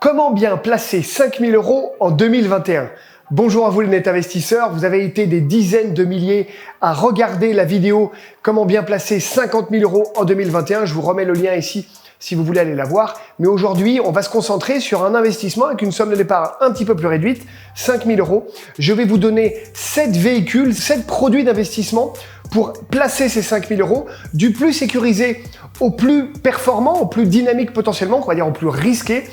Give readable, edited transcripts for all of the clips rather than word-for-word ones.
Comment bien placer 5000 € en 2021? Bonjour à vous les net investisseurs, vous avez été des dizaines de milliers à regarder la vidéo Comment bien placer 50 000 € en 2021. Je vous remets le lien ici si vous voulez aller la voir. Mais aujourd'hui, on va se concentrer sur un investissement avec une somme de départ un petit peu plus réduite, 5 000 €. Je vais vous donner 7 véhicules, 7 produits d'investissement pour placer ces 5 000 € du plus sécurisé au plus performant, au plus dynamique potentiellement, on va dire au plus risqué.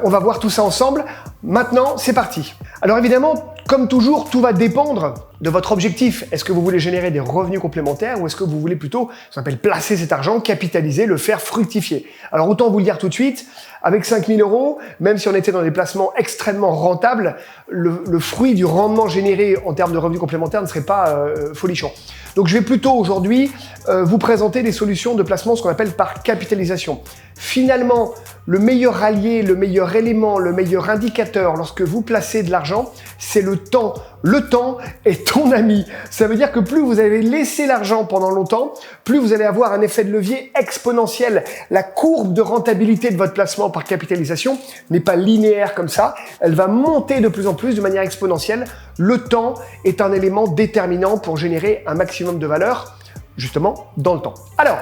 On va voir tout ça ensemble. Maintenant, c'est parti. Alors évidemment, comme toujours, tout va dépendre de votre objectif. Est-ce que vous voulez générer des revenus complémentaires ou est-ce que vous voulez plutôt, ça s'appelle placer cet argent, capitaliser, le faire fructifier? Alors autant vous le dire tout de suite, avec 5 000 €, même si on était dans des placements extrêmement rentables, le fruit du rendement généré en termes de revenus complémentaires ne serait pas folichon. Donc je vais plutôt aujourd'hui vous présenter des solutions de placement, ce qu'on appelle par capitalisation. Finalement, le meilleur allié, le meilleur élément, le meilleur indicateur lorsque vous placez de l'argent, c'est le temps. Le temps est ton ami. Ça veut dire que plus vous allez laisser l'argent pendant longtemps, plus vous allez avoir un effet de levier exponentiel. La courbe de rentabilité de votre placement par capitalisation n'est pas linéaire comme ça. Elle va monter de plus en plus de manière exponentielle. Le temps est un élément déterminant pour générer un maximum de valeur, justement, dans le temps. Alors,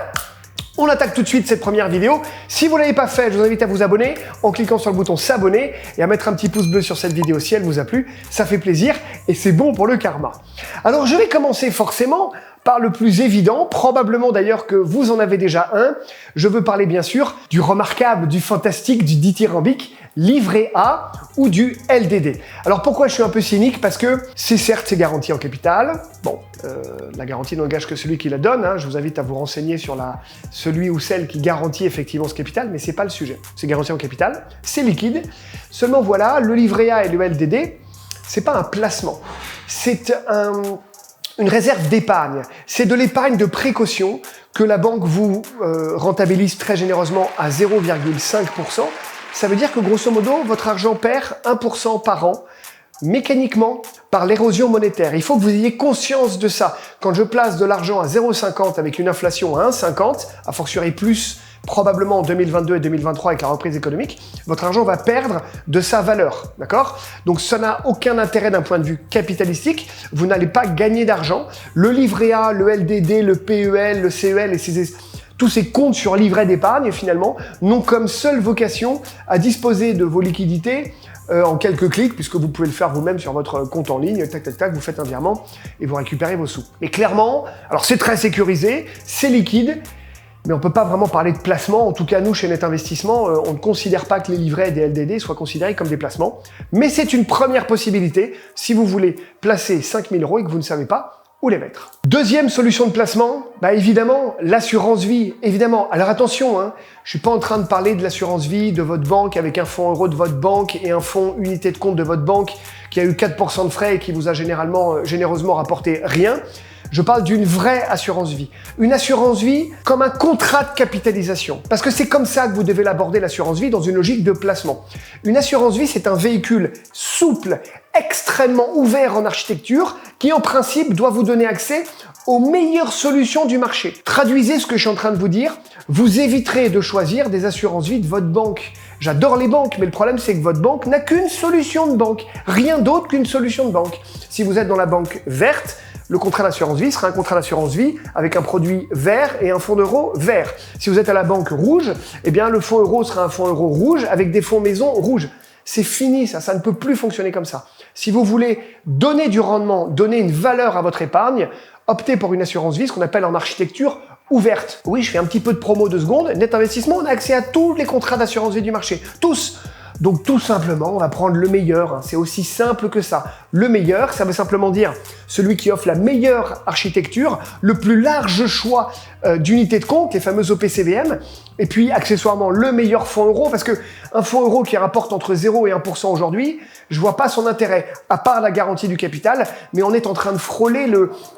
on attaque tout de suite cette première vidéo. Si vous ne l'avez pas fait, je vous invite à vous abonner en cliquant sur le bouton s'abonner et à mettre un petit pouce bleu sur cette vidéo si elle vous a plu. Ça fait plaisir et c'est bon pour le karma. Alors je vais commencer forcément par le plus évident, probablement d'ailleurs que vous en avez déjà un. Je veux parler bien sûr du remarquable, du fantastique, du dithyrambique, livret A ou du LDD. Alors pourquoi je suis un peu cynique? Parce que c'est garanti en capital. Bon, la garantie n'engage que celui qui la donne. Je vous invite à vous renseigner sur celui ou celle qui garantit effectivement ce capital, mais c'est pas le sujet. C'est garanti en capital, c'est liquide. Seulement voilà, le livret A et le LDD, c'est pas un placement. C'est une réserve d'épargne. C'est de l'épargne de précaution que la banque vous rentabilise très généreusement à 0,5%. Ça veut dire que grosso modo, votre argent perd 1% par an, mécaniquement, par l'érosion monétaire. Il faut que vous ayez conscience de ça. Quand je place de l'argent à 0,50 avec une inflation à 1,50, a fortiori plus probablement en 2022 et 2023 avec la reprise économique, votre argent va perdre de sa valeur, d'accord? Donc ça n'a aucun intérêt d'un point de vue capitalistique, vous n'allez pas gagner d'argent. Le livret A, le LDD, le PEL, le CEL et tous ces comptes sur livret d'épargne, finalement, n'ont comme seule vocation à disposer de vos liquidités en quelques clics, puisque vous pouvez le faire vous-même sur votre compte en ligne, tac, tac, tac, vous faites un virement et vous récupérez vos sous. Mais clairement, alors c'est très sécurisé, c'est liquide, mais on ne peut pas vraiment parler de placement. En tout cas, nous, chez Net Investissement, on ne considère pas que les livrets des LDD soient considérés comme des placements. Mais c'est une première possibilité si vous voulez placer 5 000 € et que vous ne savez pas où les mettre. Deuxième solution de placement, évidemment, l'assurance vie. Évidemment, alors attention, je suis pas en train de parler de l'assurance vie de votre banque avec un fonds euro de votre banque et un fonds unité de compte de votre banque qui a eu 4% de frais et qui vous a généreusement rapporté rien. Je parle d'une vraie assurance vie. Une assurance vie comme un contrat de capitalisation. Parce que c'est comme ça que vous devez l'aborder, l'assurance vie, dans une logique de placement. Une assurance vie, c'est un véhicule souple, extrêmement ouvert en architecture, qui en principe doit vous donner accès aux meilleures solutions du marché. Traduisez ce que je suis en train de vous dire, vous éviterez de choisir des assurances vie de votre banque. J'adore les banques, mais le problème c'est que votre banque n'a qu'une solution de banque. Rien d'autre qu'une solution de banque. Si vous êtes dans la banque verte, le contrat d'assurance vie sera un contrat d'assurance vie avec un produit vert et un fonds d'euros vert. Si vous êtes à la banque rouge, eh bien le fonds euro sera un fonds euro rouge avec des fonds maison rouges. C'est fini ça ne peut plus fonctionner comme ça. Si vous voulez donner du rendement, donner une valeur à votre épargne, optez pour une assurance vie, ce qu'on appelle en architecture ouverte. Oui, je fais un petit peu de promo 2 secondes. Net Investissement, on a accès à tous les contrats d'assurance vie du marché. Tous. Donc tout simplement, on va prendre le meilleur. C'est aussi simple que ça. Le meilleur, ça veut simplement dire celui qui offre la meilleure architecture, le plus large choix d'unités de compte, les fameux OPCVM, et puis accessoirement le meilleur fonds euro, parce que un fonds euro qui rapporte entre 0 et 1% aujourd'hui, je vois pas son intérêt, à part la garantie du capital, mais on est en train de frôler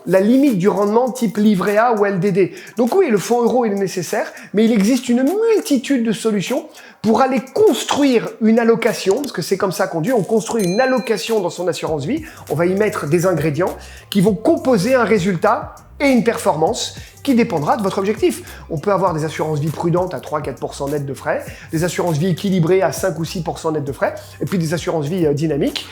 la limite du rendement type livret A ou LDD. Donc oui, le fonds euro est nécessaire, mais il existe une multitude de solutions pour aller construire une allocation, parce que c'est comme ça qu'on dit, on construit une allocation dans son assurance vie, on va y mettre des ingrédients qui vont composer un résultat et une performance qui dépendra de votre objectif. On peut avoir des assurances vie prudentes à 3-4% net de frais, des assurances vie équilibrées à 5 ou 6% net de frais, et puis des assurances vie dynamiques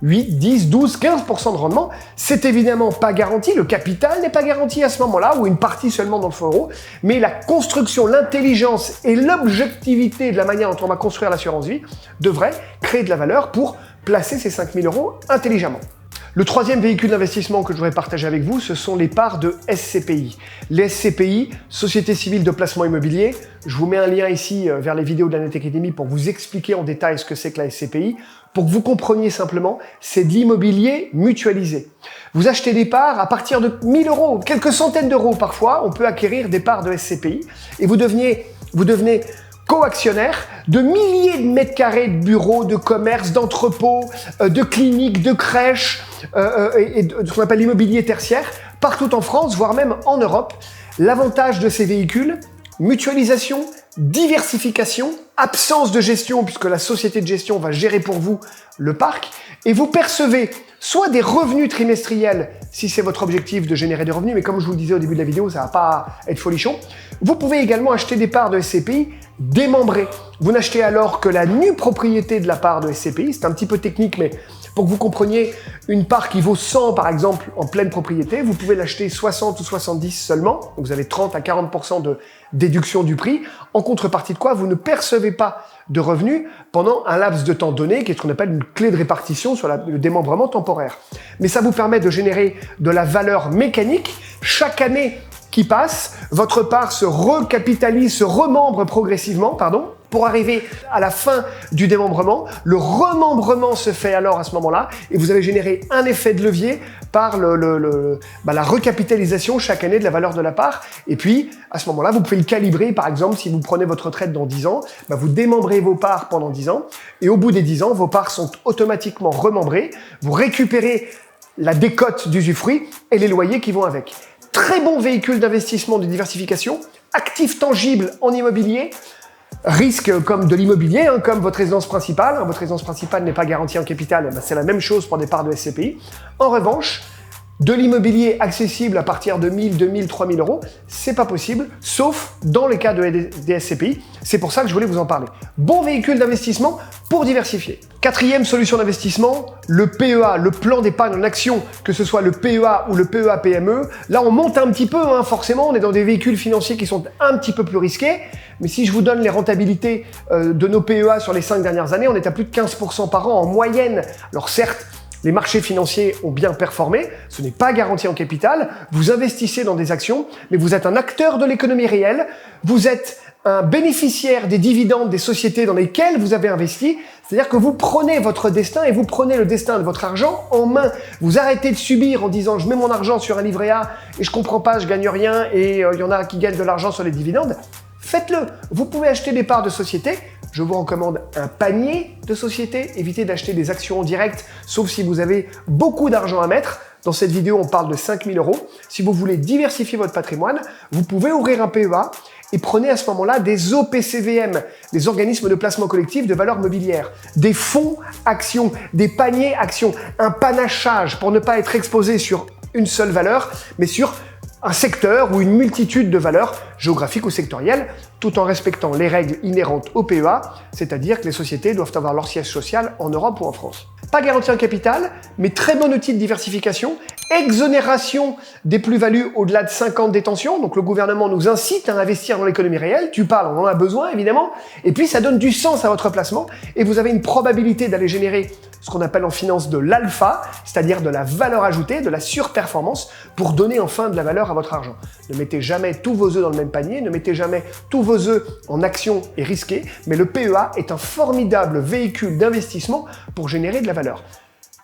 8, 10, 12, 15% de rendement. C'est évidemment pas garanti, le capital n'est pas garanti à ce moment-là, ou une partie seulement dans le fonds euro, mais la construction, l'intelligence et l'objectivité de la manière dont on va construire l'assurance vie devraient créer de la valeur pour placer ces 5 000 € intelligemment. Le troisième véhicule d'investissement que je voudrais partager avec vous, ce sont les parts de SCPI. Les SCPI, Société Civile de Placement Immobilier, je vous mets un lien ici vers les vidéos de la Net Academy pour vous expliquer en détail ce que c'est que la SCPI. Pour que vous compreniez simplement, c'est de l'immobilier mutualisé. Vous achetez des parts à partir de 1 000 €, quelques centaines d'euros parfois, on peut acquérir des parts de SCPI et vous devenez co-actionnaire de milliers de mètres carrés de bureaux, de commerces, d'entrepôts, de cliniques, de crèches et de ce qu'on appelle l'immobilier tertiaire, partout en France, voire même en Europe. L'avantage de ces véhicules, mutualisation, diversification, absence de gestion puisque la société de gestion va gérer pour vous le parc et vous percevez soit des revenus trimestriels si c'est votre objectif de générer des revenus, mais comme je vous le disais au début de la vidéo, ça va pas être folichon. Vous pouvez également acheter des parts de SCPI démembrées. Vous n'achetez alors que la nue propriété de la part de SCPI, c'est un petit peu technique, mais pour que vous compreniez, une part qui vaut 100 par exemple en pleine propriété, vous pouvez l'acheter 60 ou 70 seulement, donc vous avez 30 à 40% de déduction du prix, en contrepartie de quoi vous ne percevez pas de revenus pendant un laps de temps donné, qui est ce qu'on appelle une clé de répartition sur le démembrement temporaire. Mais ça vous permet de générer de la valeur mécanique. Chaque année qui passe, votre part se recapitalise, se remembre progressivement, pour arriver à la fin du démembrement. Le remembrement se fait alors à ce moment-là et vous avez généré un effet de levier par la recapitalisation chaque année de la valeur de la part. Et puis, à ce moment-là, vous pouvez le calibrer. Par exemple, si vous prenez votre retraite dans 10 ans, vous démembrez vos parts pendant 10 ans et au bout des 10 ans, vos parts sont automatiquement remembrées. Vous récupérez la décote d'usufruit et les loyers qui vont avec. Très bon véhicule d'investissement de diversification, actif tangible en immobilier, risque comme de l'immobilier, comme votre résidence principale. Votre résidence principale n'est pas garantie en capital, c'est la même chose pour des parts de SCPI. En revanche, de l'immobilier accessible à partir de 1 000, 2 000, 3 000 €, c'est pas possible, sauf dans les cas des SCPI. C'est pour ça que je voulais vous en parler. Bon véhicule d'investissement pour diversifier. Quatrième solution d'investissement, le PEA, le plan d'épargne en action, que ce soit le PEA ou le PEA PME. Là, on monte un petit peu, forcément, on est dans des véhicules financiers qui sont un petit peu plus risqués. Mais si je vous donne les rentabilités de nos PEA sur les 5 dernières années, on est à plus de 15% par an en moyenne. Alors certes, les marchés financiers ont bien performé, ce n'est pas garanti en capital, vous investissez dans des actions, mais vous êtes un acteur de l'économie réelle, vous êtes un bénéficiaire des dividendes des sociétés dans lesquelles vous avez investi, c'est-à-dire que vous prenez votre destin et vous prenez le destin de votre argent en main. Vous arrêtez de subir en disant « je mets mon argent sur un livret A et je comprends pas, je gagne rien et il y en a qui gagnent de l'argent sur les dividendes ». Faites-le. Vous pouvez acheter des parts de sociétés. Je vous recommande un panier de sociétés. Évitez d'acheter des actions en direct, sauf si vous avez beaucoup d'argent à mettre. Dans cette vidéo, on parle de 5 000 €. Si vous voulez diversifier votre patrimoine, vous pouvez ouvrir un PEA et prenez à ce moment-là des OPCVM, des organismes de placement collectif de valeurs mobilières, des fonds actions, des paniers actions, un panachage pour ne pas être exposé sur une seule valeur, mais sur un secteur ou une multitude de valeurs géographiques ou sectorielles, tout en respectant les règles inhérentes au PEA, c'est-à-dire que les sociétés doivent avoir leur siège social en Europe ou en France. Pas garanti en capital, mais très bon outil de diversification, exonération des plus-values au-delà de 5 ans de détention, donc le gouvernement nous incite à investir dans l'économie réelle, tu parles, on en a besoin évidemment, et puis ça donne du sens à votre placement, et vous avez une probabilité d'aller générer ce qu'on appelle en finance de l'alpha, c'est-à-dire de la valeur ajoutée, de la surperformance, pour donner enfin de la valeur à votre argent. Ne mettez jamais tous vos œufs dans le même panier, ne mettez jamais tous vos œufs en actions et risqués, mais le PEA est un formidable véhicule d'investissement pour générer de la valeur.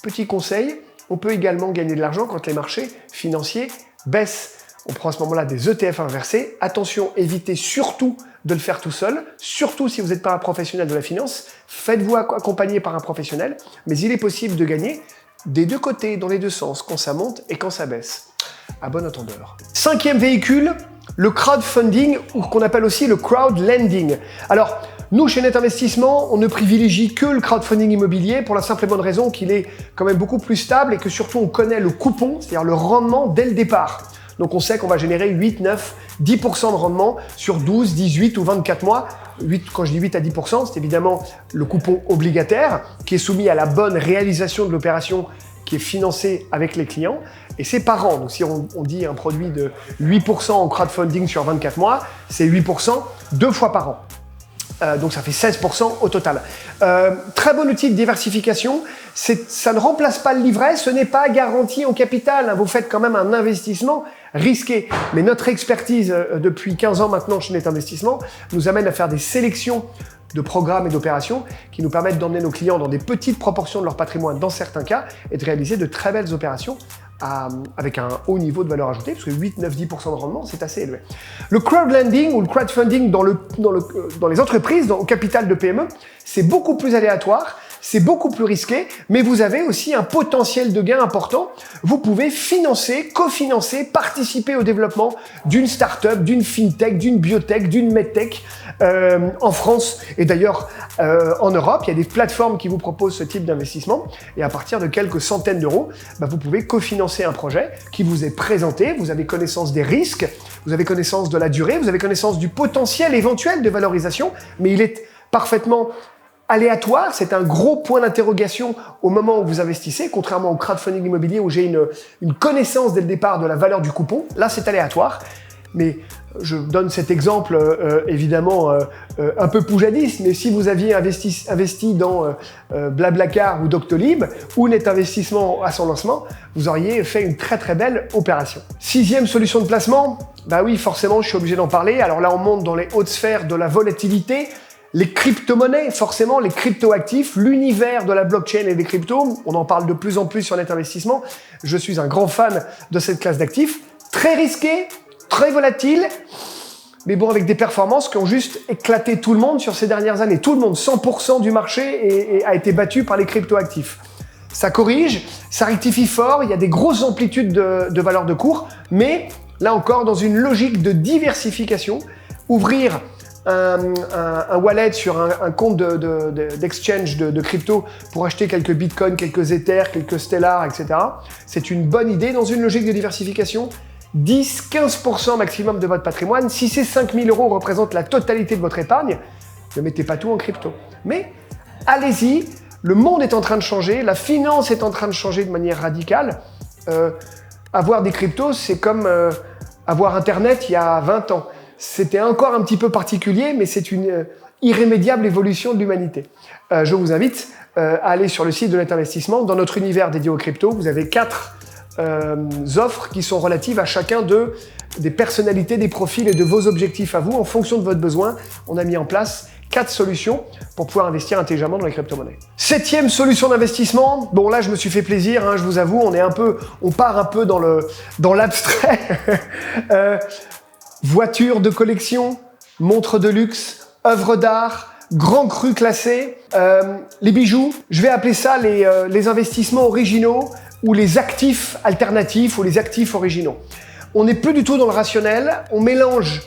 Petit conseil, on peut également gagner de l'argent quand les marchés financiers baissent. On prend à ce moment-là des ETF inversés. Attention, évitez surtout de le faire tout seul, surtout si vous n'êtes pas un professionnel de la finance. Faites-vous accompagner par un professionnel, mais il est possible de gagner des deux côtés, dans les deux sens, quand ça monte et quand ça baisse. À bon entendeur. Cinquième véhicule, le crowdfunding, ou qu'on appelle aussi le crowdlending. Alors, nous, chez Net Investissement, on ne privilégie que le crowdfunding immobilier pour la simple et bonne raison qu'il est quand même beaucoup plus stable et que surtout on connaît le coupon, c'est-à-dire le rendement dès le départ. Donc on sait qu'on va générer 8, 9, 10% de rendement sur 12, 18 ou 24 mois. 8, quand je dis 8 à 10%, c'est évidemment le coupon obligataire qui est soumis à la bonne réalisation de l'opération qui est financée avec les clients. Et c'est par an. Donc si on dit un produit de 8% en crowdfunding sur 24 mois, c'est 8% 2 fois par an. Donc ça fait 16% au total. Très bon outil de diversification. Ça ne remplace pas le livret, ce n'est pas garanti en capital. Vous faites quand même un investissement risqué. Mais notre expertise depuis 15 ans maintenant chez Net Investissement nous amène à faire des sélections de programmes et d'opérations qui nous permettent d'emmener nos clients dans des petites proportions de leur patrimoine dans certains cas et de réaliser de très belles opérations avec un haut niveau de valeur ajoutée, parce que 8, 9, 10% de rendement, c'est assez élevé. Le crowdlending ou le crowdfunding dans les entreprises, au capital de PME, c'est beaucoup plus aléatoire, c'est beaucoup plus risqué, mais vous avez aussi un potentiel de gain important. Vous pouvez financer, cofinancer, participer au développement d'une start-up, d'une fintech, d'une biotech, d'une medtech en France et d'ailleurs en Europe. Il y a des plateformes qui vous proposent ce type d'investissement et à partir de quelques centaines d'euros, vous pouvez cofinancer un projet qui vous est présenté. Vous avez connaissance des risques, vous avez connaissance de la durée, vous avez connaissance du potentiel éventuel de valorisation, mais il est parfaitement aléatoire, c'est un gros point d'interrogation au moment où vous investissez, contrairement au crowdfunding immobilier où j'ai une connaissance dès le départ de la valeur du coupon. Là, c'est aléatoire, mais je donne cet exemple évidemment un peu poujadiste, mais si vous aviez investi dans Blablacar ou Doctolib ou Net Investissement à son lancement, vous auriez fait une très très belle opération. Sixième solution de placement, bah oui, forcément, je suis obligé d'en parler. Alors là, on monte dans les hautes sphères de la volatilité. Les crypto-monnaies, forcément, les crypto-actifs, l'univers de la blockchain et des cryptos, on en parle de plus en plus sur Net Investissement. Je suis un grand fan de cette classe d'actifs. Très risqué, très volatile, mais bon, avec des performances qui ont juste éclaté tout le monde sur ces dernières années. Tout le monde, 100% du marché a été battu par les crypto-actifs. Ça corrige, ça rectifie fort, il y a des grosses amplitudes de valeur de cours, mais là encore, dans une logique de diversification, ouvrir un wallet sur un compte d'exchange de crypto pour acheter quelques bitcoins, quelques Ethers, quelques Stellar, etc. C'est une bonne idée dans une logique de diversification. 10-15% maximum de votre patrimoine. Si ces 5 000 euros représentent la totalité de votre épargne, ne mettez pas tout en crypto. Mais allez-y, le monde est en train de changer, la finance est en train de changer de manière radicale. Avoir des cryptos, c'est comme avoir Internet il y a 20 ans. C'était encore un petit peu particulier, mais c'est une irrémédiable évolution de l'humanité. Je vous invite à aller sur le site de Net Investissement. Dans notre univers dédié aux cryptos, vous avez 4 offres qui sont relatives à chacun des personnalités, des profils et de vos objectifs à vous. En fonction de votre besoin, on a mis en place 4 solutions pour pouvoir investir intelligemment dans les crypto-monnaies. 7e solution d'investissement. Bon, là, je me suis fait plaisir, hein, je vous avoue, on part un peu dans l'abstrait. Voitures de collection, montres de luxe, œuvres d'art, grands crus classés, les bijoux. Je vais appeler ça les investissements originaux ou les actifs alternatifs ou les actifs originaux. On n'est plus du tout dans le rationnel, on mélange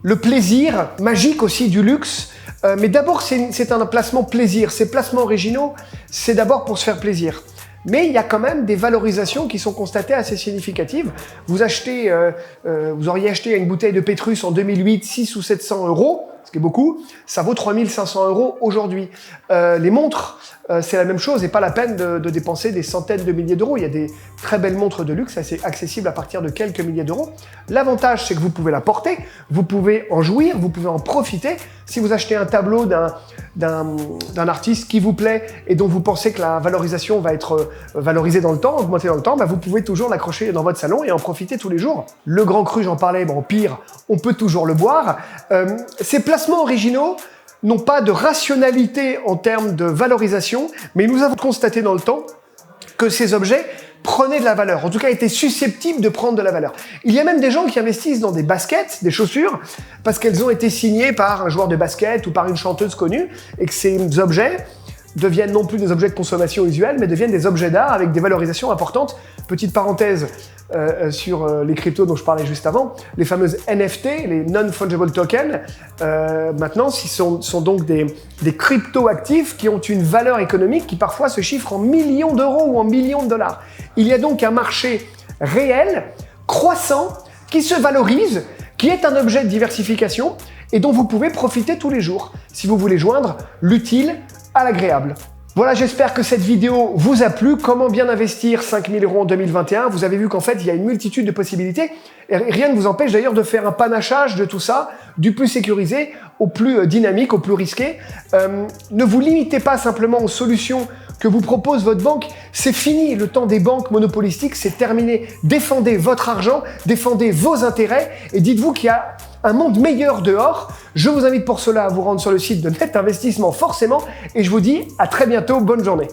le plaisir, magique aussi du luxe, mais d'abord c'est un placement plaisir. Ces placements originaux, c'est d'abord pour se faire plaisir. Mais il y a quand même des valorisations qui sont constatées assez significatives. Vous auriez acheté une bouteille de Pétrus en 2008, 600 ou 700 euros, ce qui est beaucoup, ça vaut 3500 euros aujourd'hui. Les montres, c'est la même chose et pas la peine de dépenser des centaines de milliers d'euros. Il y a des très belles montres de luxe assez accessibles à partir de quelques milliers d'euros. L'avantage, c'est que vous pouvez la porter, vous pouvez en jouir, vous pouvez en profiter. Si vous achetez un tableau d'un artiste qui vous plaît et dont vous pensez que la valorisation va être valorisée dans le temps, augmentée dans le temps, vous pouvez toujours l'accrocher dans votre salon et en profiter tous les jours. Le grand cru, j'en parlais, bon pire, on peut toujours le boire. Ces placements originaux n'ont pas de rationalité en termes de valorisation, mais nous avons constaté dans le temps que ces objets prenaient de la valeur, en tout cas étaient susceptibles de prendre de la valeur. Il y a même des gens qui investissent dans des baskets, des chaussures, parce qu'elles ont été signées par un joueur de basket ou par une chanteuse connue, et que ces objets deviennent non plus des objets de consommation usuels, mais deviennent des objets d'art avec des valorisations importantes. Petite parenthèse sur les cryptos dont je parlais juste avant, les fameuses NFT, les Non-Fungible Tokens, maintenant, sont donc des crypto-actifs qui ont une valeur économique qui parfois se chiffre en millions d'euros ou en millions de dollars. Il y a donc un marché réel, croissant, qui se valorise, qui est un objet de diversification et dont vous pouvez profiter tous les jours si vous voulez joindre l'utile à l'agréable. Voilà, j'espère que cette vidéo vous a plu. Comment bien investir 5 000 € en 2021? Vous avez vu qu'en fait, il y a une multitude de possibilités. Et rien ne vous empêche d'ailleurs de faire un panachage de tout ça, du plus sécurisé au plus dynamique, au plus risqué. Ne vous limitez pas simplement aux solutions que vous propose votre banque. C'est fini, le temps des banques monopolistiques, c'est terminé. Défendez votre argent, défendez vos intérêts et dites-vous qu'il y a un monde meilleur dehors. Je vous invite pour cela à vous rendre sur le site de Net Investissement forcément et je vous dis à très bientôt, bonne journée.